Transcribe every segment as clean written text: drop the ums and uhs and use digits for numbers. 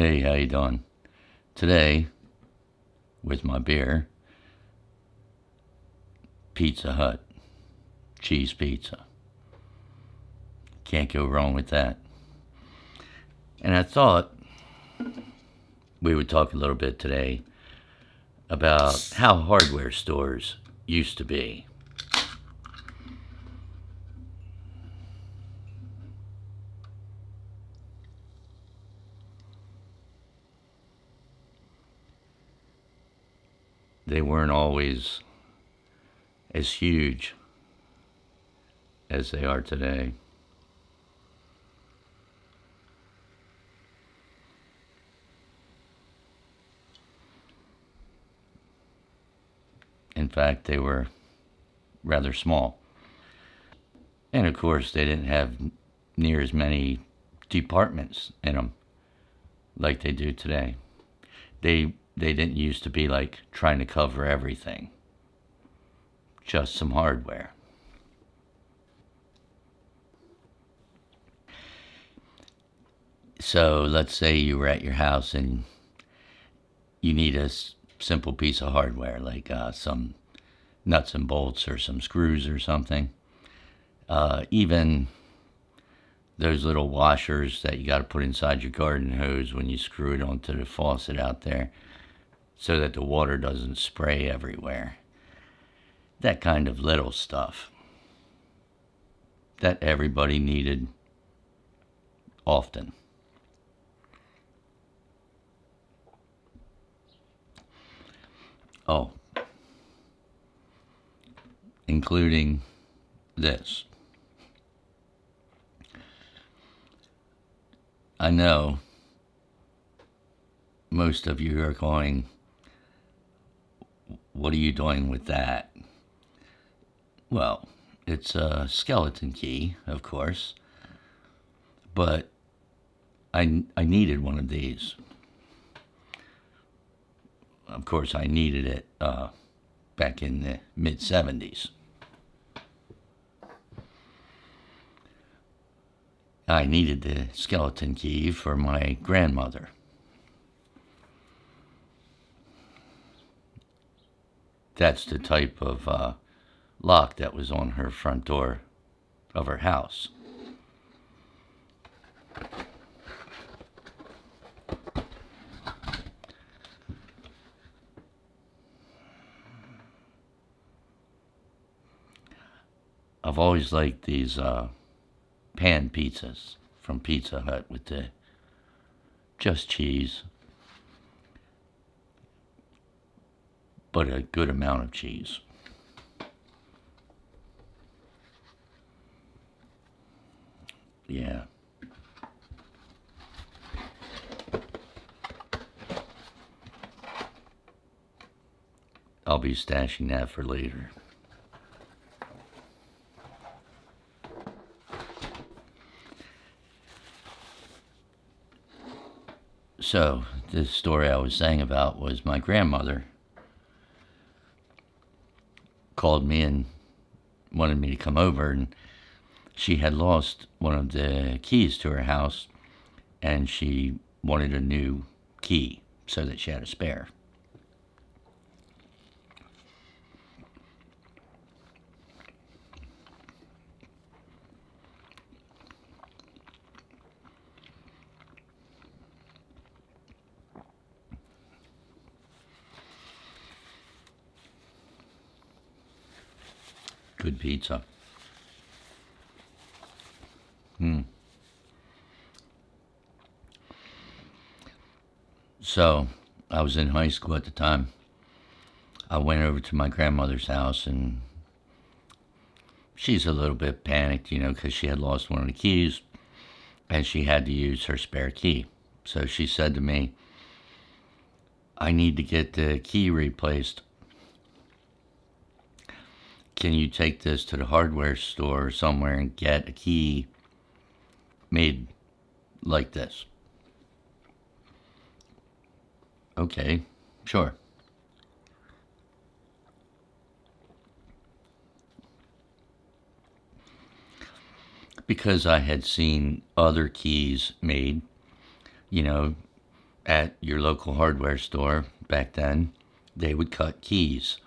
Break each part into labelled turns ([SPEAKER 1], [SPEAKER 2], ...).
[SPEAKER 1] Hey, how you doing? Today, with my beer, Pizza Hut, cheese pizza. Can't go wrong with that. And I thought we would talk a little bit today about how hardware stores used to be. They weren't always as huge as they are today. In fact, they were rather small. And of course, they didn't have near as many departments in them like they do today. They didn't used to be like trying to cover everything, just some hardware. So let's say you were at your house and you need a simple piece of hardware like some nuts and bolts or some screws or something. Even those little washers that you got to put inside your garden hose when you screw it onto the faucet out there so that the water doesn't spray everywhere. That kind of little stuff that everybody needed often. Oh, including this. I know most of you are going, what are you doing with that? Well, it's a skeleton key, of course, but I needed one of these. Of course, I needed it back in the mid-70s. I needed the skeleton key for my grandmother. That's the type of lock that was on her front door of her house. I've always liked these pan pizzas from Pizza Hut with the just cheese, but a good amount of cheese. Yeah. I'll be stashing that for later. So, this story I was saying about was my grandmother called me and wanted me to come over, and she had lost one of the keys to her house, and she wanted a new key so that she had a spare. Good pizza. So, I was in high school at the time. I went over to my grandmother's house, and she's a little bit panicked, because she had lost one of the keys and she had to use her spare key. So she said to me, I need to get the key replaced. Can you take this to the hardware store or somewhere and get a key made like this? Okay, sure. Because I had seen other keys made, you know, at your local hardware store back then, they would cut keys,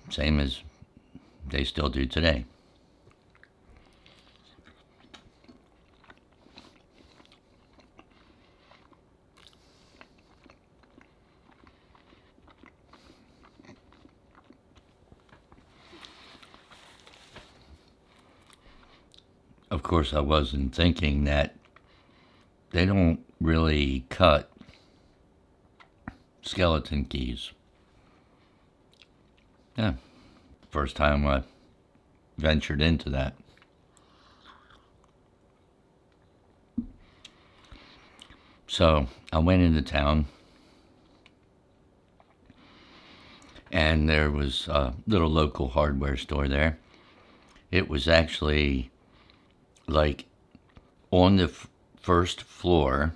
[SPEAKER 1] same as they still do today. Of course, I wasn't thinking that they don't really cut skeleton keys. Yeah, first time I ventured into that. So I went into town, and there was a little local hardware store there. It was actually like on the first floor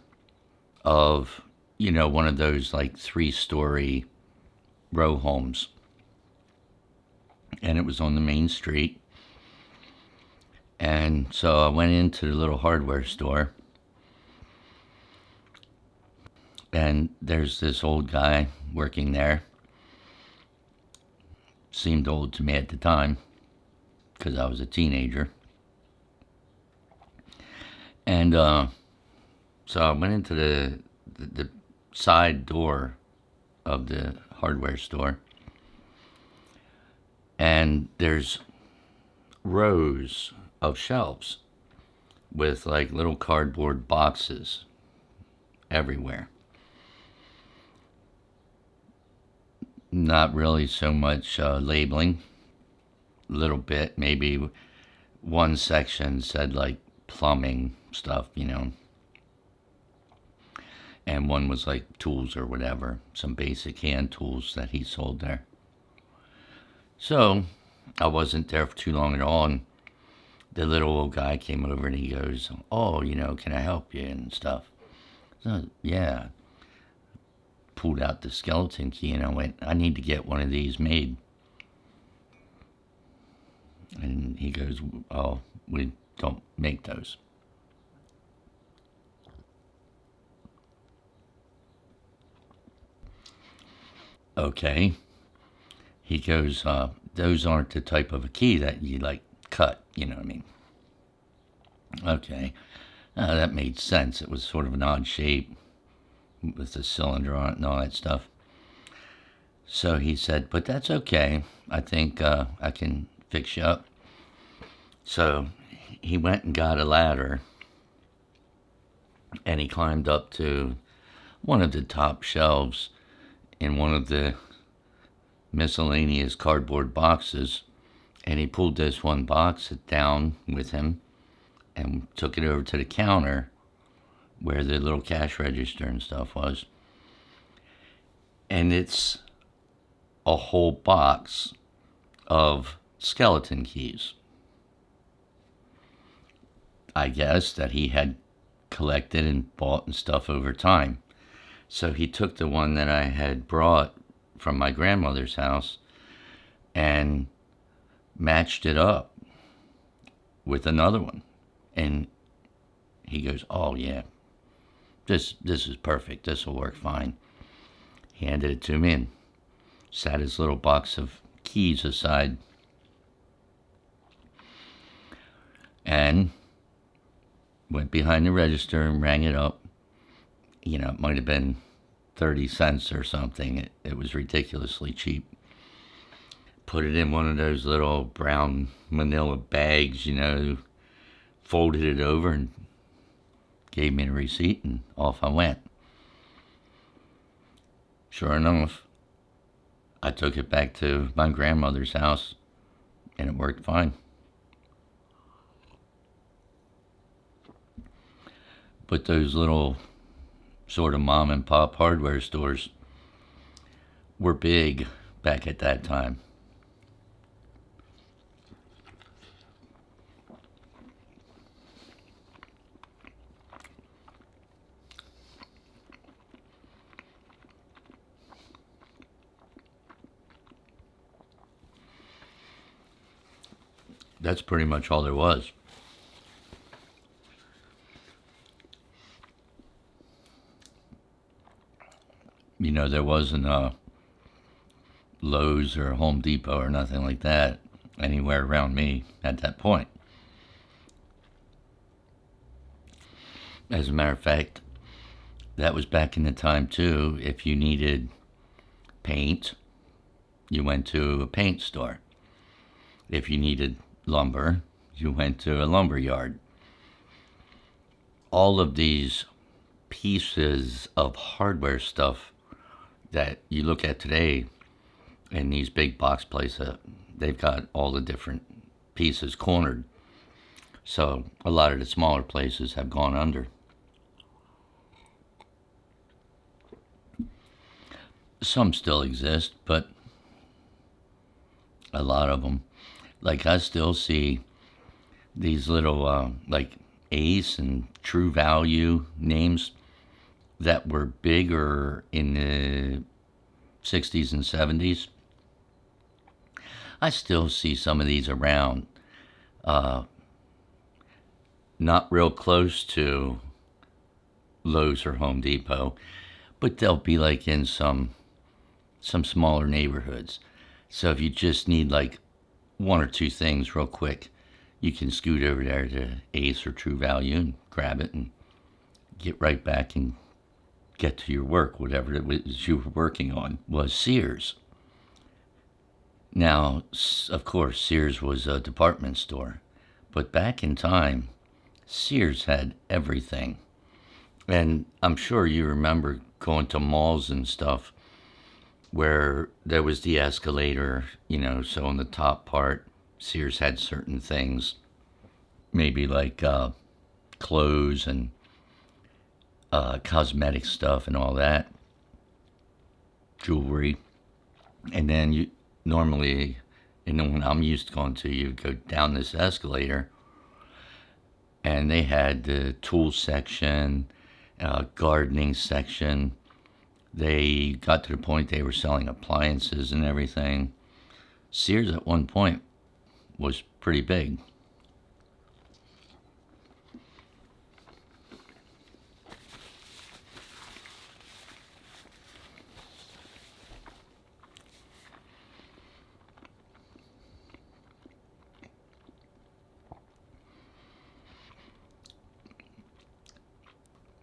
[SPEAKER 1] of, one of those like 3-story row homes. And it was on the main street. And so I went into the little hardware store, and there's this old guy working there. Seemed old to me at the time because I was a teenager. And so I went into the side door of the hardware store, and there's rows of shelves with like little cardboard boxes everywhere. Not really so much labeling, a little bit, maybe one section said like plumbing stuff, and one was like tools or whatever, some basic hand tools that he sold there. So I wasn't there for too long at all, and the little old guy came over and he goes, "Oh, can I help you?" and stuff. So, yeah. Pulled out the skeleton key and I went, "I need to get one of these made." And he goes, "Oh, we don't make those." Okay. He goes, "Those aren't the type of a key that you like cut, you know what I mean?" Okay. That made sense. It was sort of an odd shape with a cylinder on it and all that stuff. So he said, "But that's okay. I think I can fix you up." So he went and got a ladder, and he climbed up to one of the top shelves in one of the miscellaneous cardboard boxes, and he pulled this one box down with him and took it over to the counter where the little cash register and stuff was. And it's a whole box of skeleton keys, I guess, that he had collected and bought and stuff over time. So he took the one that I had brought from my grandmother's house and matched it up with another one. And he goes, "Oh yeah, this is perfect. This will work fine." He handed it to me and sat his little box of keys aside, and went behind the register and rang it up. It might have been 30 cents or something. It was ridiculously cheap. Put it in one of those little brown manila bags, folded it over and gave me a receipt, and off I went. Sure enough, I took it back to my grandmother's house, and it worked fine. But those little sort of mom and pop hardware stores were big back at that time. That's pretty much all there was. There wasn't a Lowe's or Home Depot or nothing like that anywhere around me at that point. As a matter of fact, that was back in the time too. If you needed paint, you went to a paint store. If you needed lumber, you went to a lumber yard. All of these pieces of hardware stuff that you look at today in these big box places, they've got all the different pieces cornered. So a lot of the smaller places have gone under. Some still exist, but a lot of them, like I still see these little like Ace and True Value names that were bigger in the 60s and 70s. I still see some of these around, not real close to Lowe's or Home Depot, but they'll be like in some smaller neighborhoods. So if you just need like one or two things real quick, you can scoot over there to Ace or True Value and grab it and get right back and get to your work. Whatever it was you were working on was Sears. Now, of course, Sears was a department store, but back in time, Sears had everything. And I'm sure you remember going to malls and stuff where there was the escalator, so on the top part, Sears had certain things, maybe like clothes and cosmetic stuff and all that, jewelry. And then you normally, and when I'm used to going to, you go down this escalator, and they had the tool section, gardening section. They got to the point they were selling appliances and everything. Sears at one point was pretty big.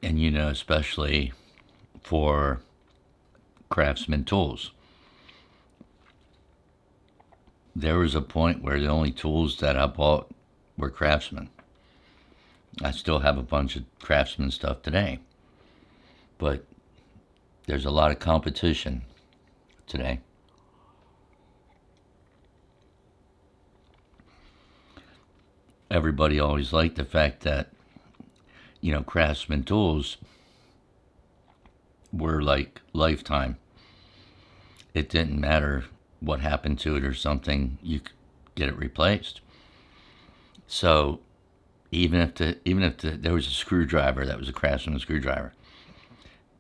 [SPEAKER 1] And especially for Craftsman tools. There was a point where the only tools that I bought were Craftsman. I still have a bunch of Craftsman stuff today, but there's a lot of competition today. Everybody always liked the fact that, Craftsman tools were like lifetime. It didn't matter what happened to it or something, you could get it replaced. So even if there was a screwdriver that was a Craftsman screwdriver,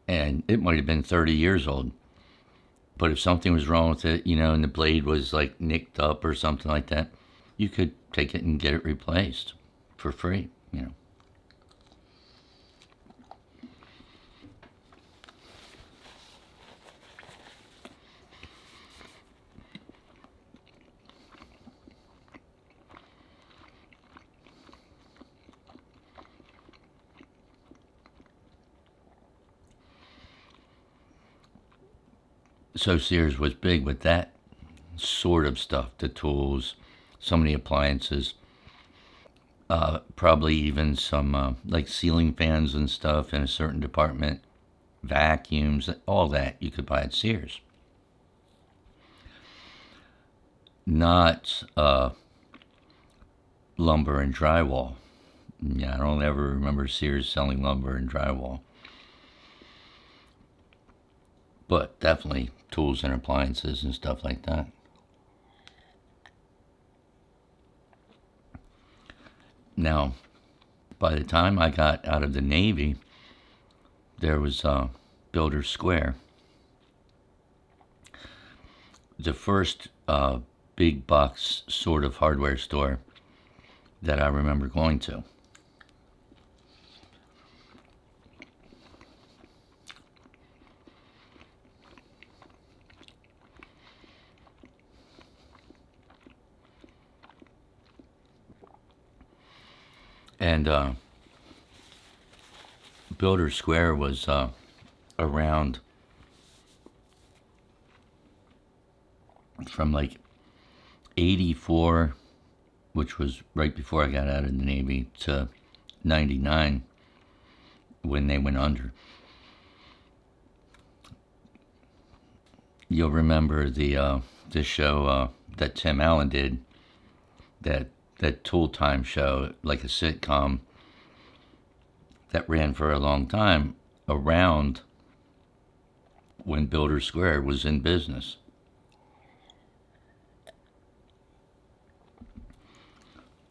[SPEAKER 1] and it might have been 30 years old, but if something was wrong with it, and the blade was like nicked up or something like that, you could take it and get it replaced for free. So Sears was big with that sort of stuff, the tools, some of the appliances, probably even some like ceiling fans and stuff in a certain department, vacuums, all that you could buy at Sears. Not lumber and drywall. Yeah, I don't ever remember Sears selling lumber and drywall. But definitely tools and appliances and stuff like that. Now, by the time I got out of the Navy, there was Builder Square. The first big box sort of hardware store that I remember going to. And Builder Square was around from like 84, which was right before I got out of the Navy, to 99 when they went under. You'll remember this show that Tim Allen did, that Tool Time show, like a sitcom that ran for a long time around when Builder Square was in business.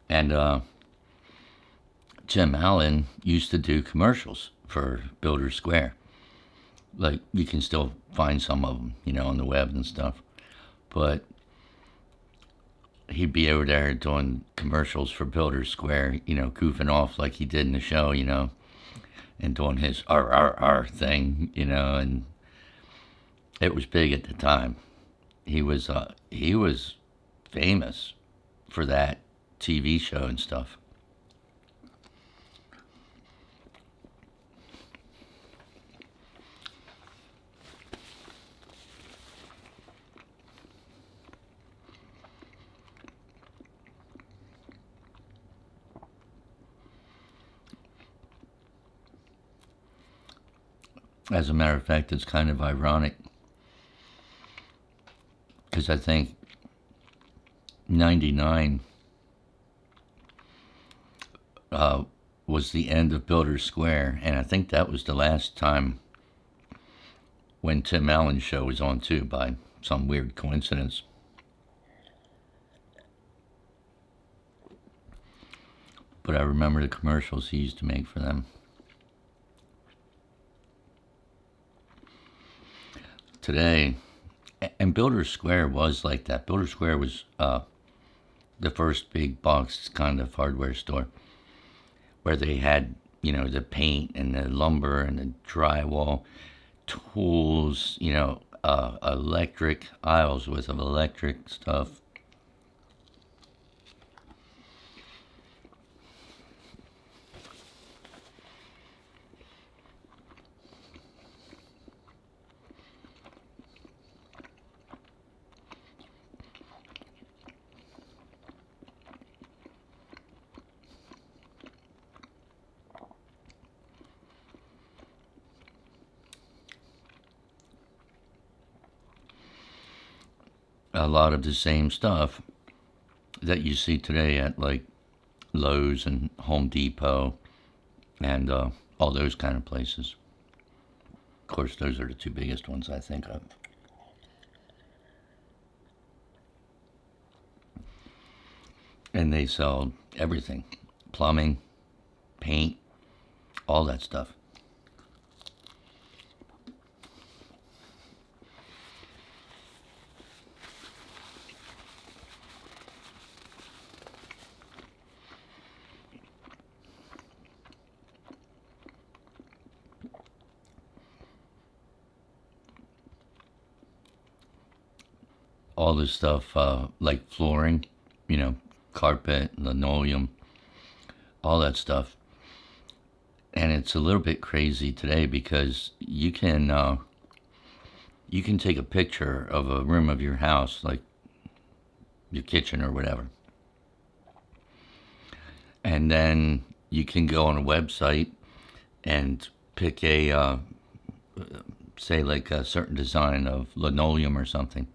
[SPEAKER 1] And Tim Allen used to do commercials for Builder Square. Like, you can still find some of them, on the web and stuff. But he'd be over there doing commercials for Builder Square, goofing off like he did in the show, and doing his R thing, and it was big at the time. He was famous for that TV show and stuff. As a matter of fact, it's kind of ironic because I think 99 was the end of Builder Square, and I think that was the last time when Tim Allen's show was on too, by some weird coincidence. But I remember the commercials he used to make for them. Today, and Builder Square was like that. Builder Square was the first big box kind of hardware store where they had, the paint and the lumber and the drywall, tools, electric aisles with of electric stuff. A lot of the same stuff that you see today at like Lowe's and Home Depot and all those kind of places. Of course, those are the two biggest ones I think of. And they sell everything: plumbing, paint, all that stuff. All this stuff like flooring, carpet, linoleum, all that stuff. And it's a little bit crazy today because you can take a picture of a room of your house, like your kitchen or whatever, and then you can go on a website and pick a say like a certain design of linoleum or something,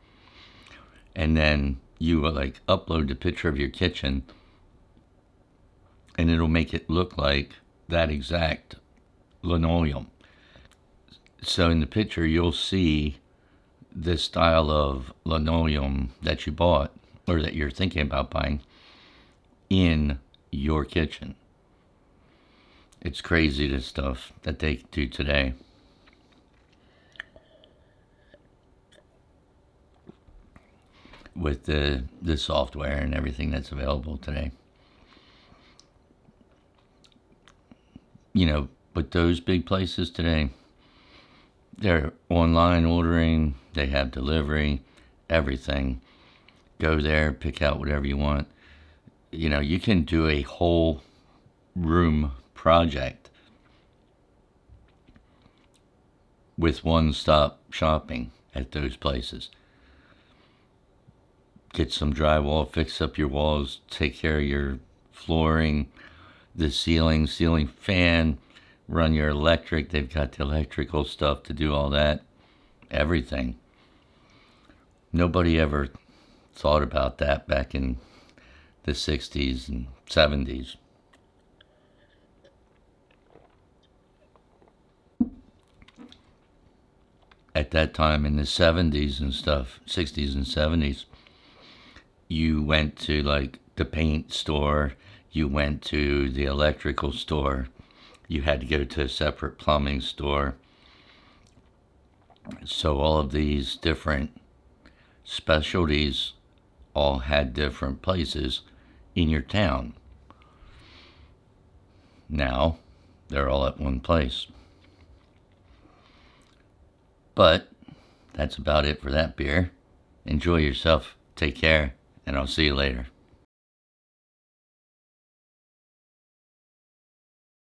[SPEAKER 1] and then you like upload the picture of your kitchen and it'll make it look like that exact linoleum. So in the picture you'll see this style of linoleum that you bought or that you're thinking about buying in your kitchen. It's crazy, the stuff that they do today. With the software and everything that's available today. But those big places today, they're online ordering, they have delivery, everything. Go there, pick out whatever you want. You can do a whole room project with one-stop shopping at those places. Get some drywall, fix up your walls, take care of your flooring, the ceiling fan, run your electric. They've got the electrical stuff to do all that, everything. Nobody ever thought about that back in the 60s and 70s. At that time in the 70s and stuff, 60s and 70s, you went to like the paint store, you went to the electrical store, you had to go to a separate plumbing store. So all of these different specialties all had different places in your town. Now they're all at one place. But that's about it for that beer. Enjoy yourself. Take care, and I'll see you later.